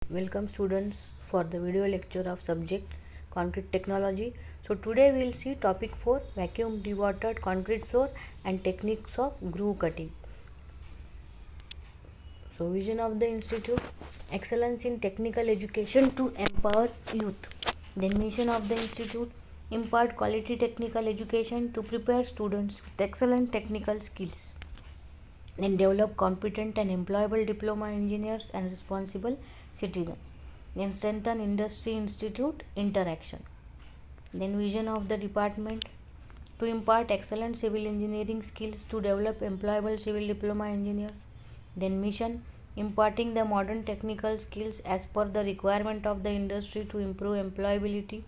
Welcome students for the video lecture of subject concrete technology. So today we will see topic 4 vacuum dewatered concrete floor and techniques of groove cutting. So vision of the institute: excellence in technical education to empower youth. Then mission of the institute: impart quality technical education to prepare students with excellent technical skills. Then develop competent and employable diploma engineers and responsible citizens. Then strengthen industry institute interaction. Then vision of the department: to impart excellent civil engineering skills to develop employable civil diploma engineers. Then mission: imparting the modern technical skills as per the requirement of the industry to improve employability.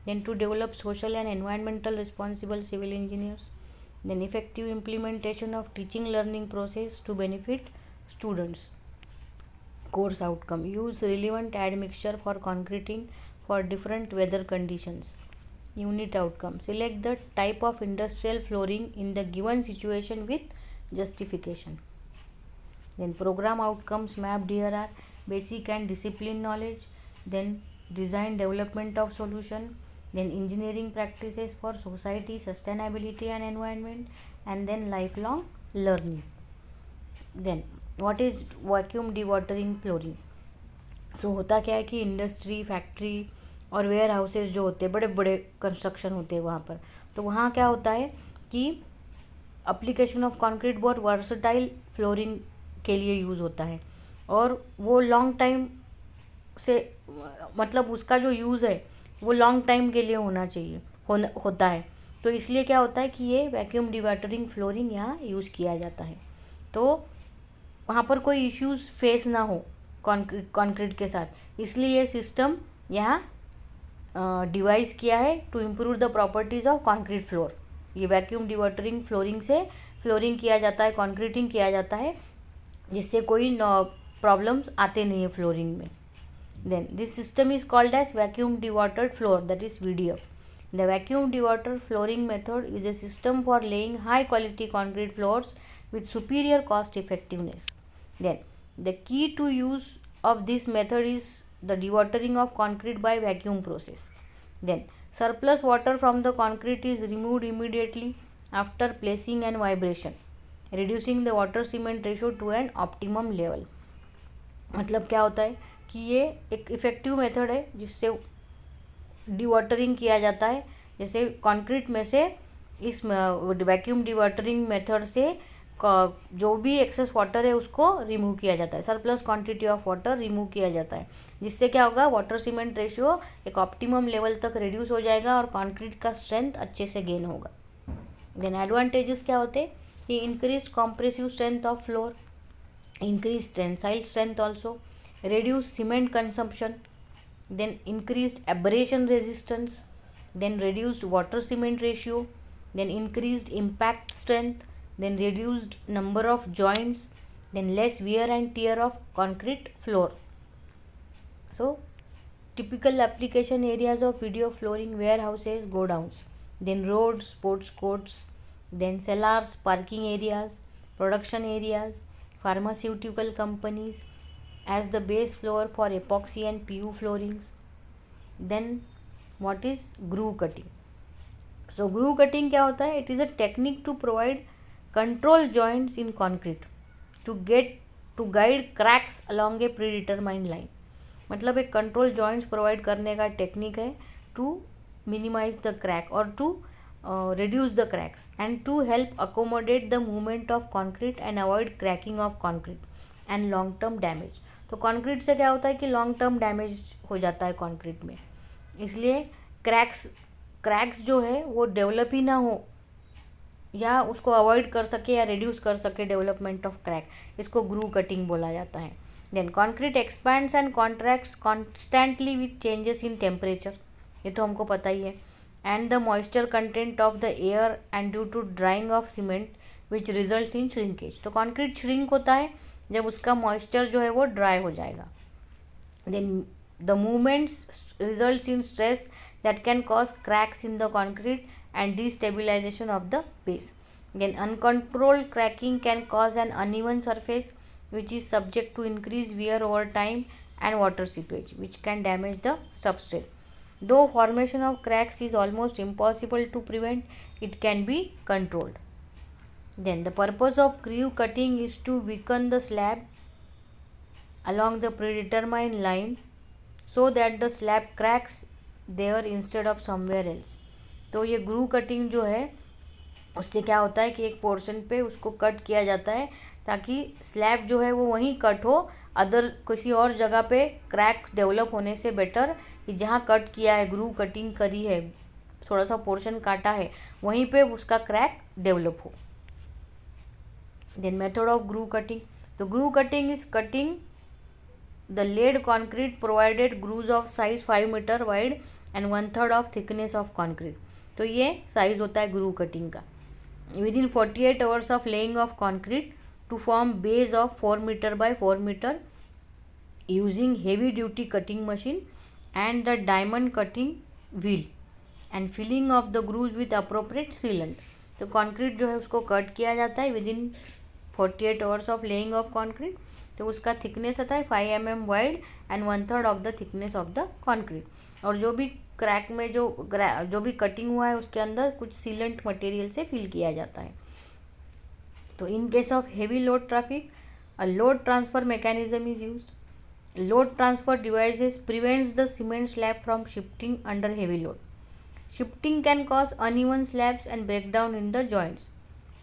Then to develop social and environmental responsible civil engineers. Then effective implementation of teaching learning process to benefit students. Course outcome: use relevant admixture for concreting for different weather conditions. Unit outcome: select the type of industrial flooring in the given situation with justification. Then program outcomes mapped here are basic and discipline knowledge, then design development of solution, then engineering practices for society, sustainability and environment, and then lifelong learning. Then what is vacuum dewatering flooring? सो होता क्या है कि industry, factory और where houses जो होते हैं, बड़े बड़े कंस्ट्रक्शन होते हैं वहाँ पर, तो वहाँ क्या होता है कि अप्लीकेशन ऑफ कंक्रीट बहुत वर्सटाइल फ्लोरिंग के लिए यूज़ होता है और वो लॉन्ग टाइम से, मतलब उसका जो यूज़ है वो लॉन्ग टाइम के लिए होना चाहिए, होता है। तो इसलिए क्या होता है कि ये वैक्यूम डिवाटरिंग फ्लोरिंग यहाँ यूज़ किया जाता है, तो वहाँ पर कोई इश्यूज़ फेस ना हो कंक्रीट के साथ, इसलिए ये सिस्टम यहाँ डिवाइस किया है to improve the properties of concrete floor. ये वैक्यूम डिवाटरिंग फ्लोरिंग से फ्लोरिंग किया जाता है, कंक्रीटिंग किया जाता है, जिससे कोई प्रॉब्लम्स आते नहीं है फ्लोरिंग में। Then this system is called as vacuum dewatered floor, that is VDF. The vacuum dewatered flooring method is a system for laying high quality concrete floors with superior cost effectiveness. Then the key to use of this method is the dewatering of concrete by vacuum process. Then surplus water from the concrete is removed immediately after placing and vibration, reducing the water cement ratio to an optimum level. मतलब क्या होता है कि ये एक effective method है जिससे dewatering किया जाता है। जैसे कंक्रीट में से इस वैक्यूम डिवाटरिंग मेथड से जो भी एक्सेस वाटर है उसको रिमूव किया जाता है, surplus quantity of water remove किया जाता है, जिससे क्या होगा, वाटर सीमेंट रेशियो एक ऑप्टिमम लेवल तक रिड्यूस हो जाएगा और कंक्रीट का स्ट्रेंथ अच्छे से गेन होगा। देन एडवांटेजेस क्या होते हैं कि increase compressive strength of floor, increased tensile strength also, reduced cement consumption, then increased abrasion resistance, then reduced water cement ratio, then increased impact strength, then reduced number of joints, then less wear and tear of concrete floor. So typical application areas of video flooring: warehouses, godowns, then roads, sports courts, then cellars, parking areas, production areas, pharmaceutical companies as the base floor for epoxy and PU floorings. Then what is groove cutting? So groove cutting क्या होता है? It is a technique to provide control joints in concrete to guide cracks along a predetermined line. मतलब एक control joints provide करने का technique है to minimise the crack और to reduce the cracks and to help accommodate the movement of concrete and avoid cracking of concrete and long term damage. तो concrete से क्या होता है कि लॉन्ग टर्म डैमेज हो जाता है कंक्रीट में, इसलिए क्रैक्स जो है वो डेवलप ही ना हो या उसको अवॉइड कर सके या रिड्यूस कर सके डेवलपमेंट ऑफ क्रैक, इसको ग्रूव कटिंग बोला जाता है। Then concrete expands and contracts constantly with changes in temperature, ये तो हमको पता ही है, and the moisture content of the air and due to drying of cement which results in shrinkage. तो कंक्रीट श्रिंक होता है जब उसका मॉइस्चर जो है वो ड्राई हो जाएगा। then the movements results in stress that can cause cracks in the concrete and destabilization of the base. Then uncontrolled cracking can cause an uneven surface which is subject to increased wear over time and water seepage, which can damage the substrate. Though formation of cracks is almost impossible to prevent, it can be controlled. Then the purpose of groove cutting is to weaken the slab along the predetermined line so that the slab cracks there instead of somewhere else. तो ये ग्रू cutting जो है उससे क्या होता है कि एक पोर्शन पे उसको कट किया जाता है ताकि स्लैब जो है वो वहीं कट हो, अदर किसी और जगह पे क्रैक डेवलप होने से बेटर कि जहाँ कट किया है, ग्रू कटिंग करी है, थोड़ा सा पोर्शन काटा है, वहीं पे उसका क्रैक डेवलप हो. Then method of groove cutting. तो groove cutting is cutting the laid concrete provided grooves of size 5 metre wide and 1/3 of thickness of concrete. तो ये साइज होता है ग्रू कटिंग का. Within 48 hours of laying of concrete to form base of 4 meter by 4 meter using heavy duty cutting machine and the diamond cutting wheel and filling of the grooves with appropriate sealant. तो concrete जो है उसको cut किया जाता है within 48 hours of laying of concrete. तो उसका thickness आता है 5 mm wide and 1/3 of the thickness of the concrete. और जो भी क्रैक में जो भी कटिंग हुआ है उसके अंदर कुछ सीलेंट मटेरियल से फिल किया जाता है. तो in case of heavy load traffic a load transfer mechanism is used. Load transfer devices prevents the cement slab from shifting under heavy load. Shifting can cause uneven slabs and break down in the joints.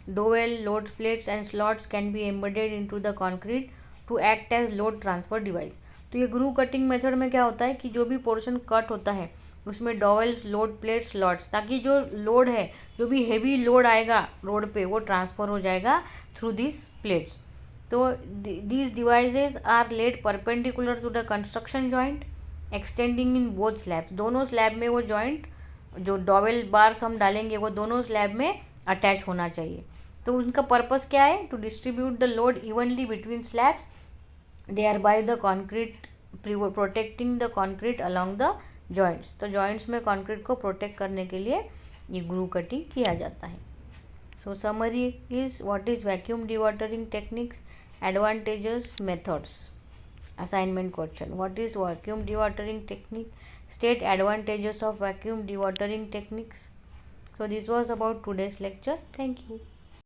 Dowel, load plates and slots can be embedded into the concrete to act as load transfer device. तो ये ग्रू cutting method में क्या होता है कि जो भी portion cut होता है उसमें डॉवेल्स, लोड प्लेट्स, स्लॉट्स, ताकि जो लोड है, जो भी हेवी लोड आएगा रोड पे, वो ट्रांसफ़र हो जाएगा through this plates. So these devices are laid perpendicular to the construction joint extending in both slabs. दोनों स्लैब में वो जॉइंट जो डॉवेल बार्स हम डालेंगे वो दोनों स्लैब में अटैच होना चाहिए. तो उनका पर्पस क्या है? To distribute the load evenly between slabs, thereby the concrete protecting the concrete along the joints. तो joints में concrete को protect करने के लिए ये ग्रू कटिंग किया जाता है. So summary is what is vacuum dewatering techniques, advantages, methods. Assignment question: what is vacuum dewatering technique? State advantages of vacuum dewatering techniques. So this was about today's lecture. Thank you.